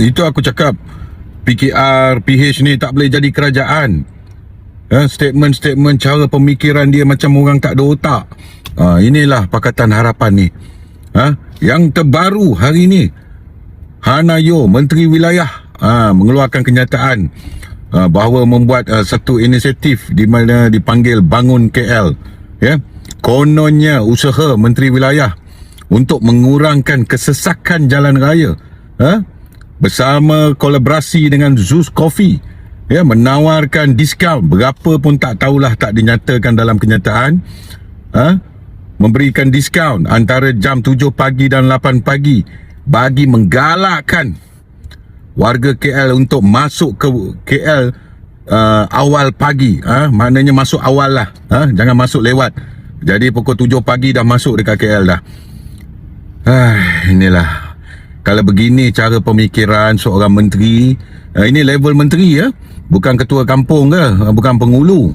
Itu aku cakap, PKR, PH ni tak boleh jadi kerajaan. Statement-statement cara pemikiran dia macam orang tak ada otak. Inilah Pakatan Harapan ni. Yang terbaru hari ni, Hanayo, Menteri Wilayah, mengeluarkan kenyataan bahawa membuat satu inisiatif di mana dipanggil Bangun KL. Kononnya usaha Menteri Wilayah untuk mengurangkan kesesakan jalan raya, bersama kolaborasi dengan Zeus Coffee, menawarkan diskaun berapa pun tak tahulah, tak dinyatakan dalam kenyataan, memberikan diskaun antara jam 7 pagi dan 8 pagi bagi menggalakkan warga KL untuk masuk ke KL awal pagi, maknanya masuk awal lah, jangan masuk lewat. Jadi pukul 7 pagi dah masuk dekat KL dah. Inilah, kalau begini cara pemikiran seorang menteri, ini level menteri, bukan ketua kampung ke, bukan penghulu,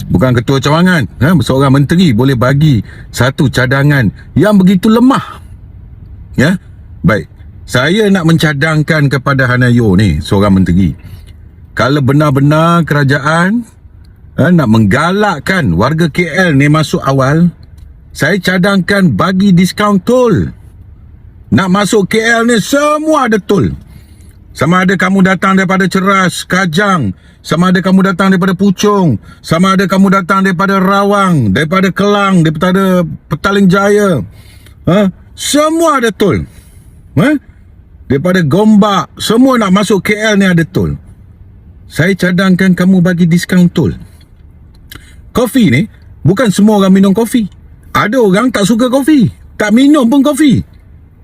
bukan ketua cawangan, seorang menteri boleh bagi satu cadangan yang begitu lemah. Baik, saya nak mencadangkan kepada Hanayo ni, seorang menteri, kalau benar-benar kerajaan nak menggalakkan warga KL ni masuk awal, saya cadangkan bagi diskaun tol. Nak masuk KL ni semua ada tol. Sama ada kamu datang daripada Ceras, Kajang, sama ada kamu datang daripada Puchong, sama ada kamu datang daripada Rawang, daripada Kelang, daripada Petaling Jaya, semua ada tol. Daripada Gombak, semua nak masuk KL ni ada tol. Saya cadangkan kamu bagi diskaun tol. Kopi ni, bukan semua orang minum kopi. Ada orang tak suka kopi, tak minum pun kopi.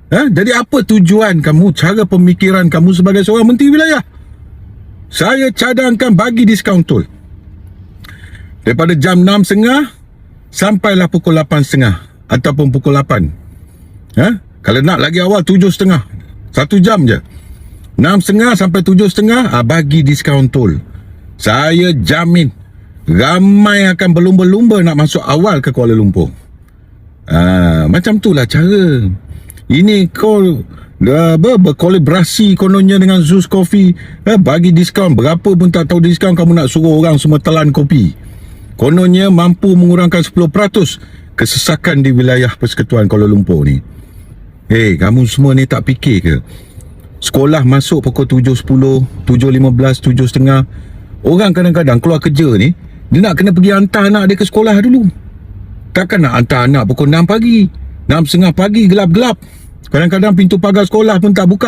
Jadi apa tujuan kamu, cara pemikiran kamu sebagai seorang menteri wilayah? Saya cadangkan bagi diskaun tol. Daripada jam 6.30 sampailah pukul 8.30 ataupun pukul 8. Kalau nak lagi awal 7.30, 1 jam je. 6.30 sampai 7.30 bagi diskaun tol. Saya jamin ramai akan berlumba-lumba nak masuk awal ke Kuala Lumpur. Macam itulah cara. Ini kau berkolaborasi kononnya dengan Zeus Coffee, bagi diskaun berapa pun tak tahu diskaun, kamu nak suruh orang semua telan kopi. Kononnya mampu mengurangkan 10% kesesakan di wilayah Persekutuan Kuala Lumpur ni. Kamu semua ni tak fikir ke? Sekolah masuk pukul 7.10, 7.15, 7.30. Orang kadang-kadang keluar kerja ni, dia nak kena pergi hantar anak dia ke sekolah dulu. Takkan nak hantar anak pukul 6 pagi, 6.30 pagi, gelap-gelap. Kadang-kadang pintu pagar sekolah pun tak buka.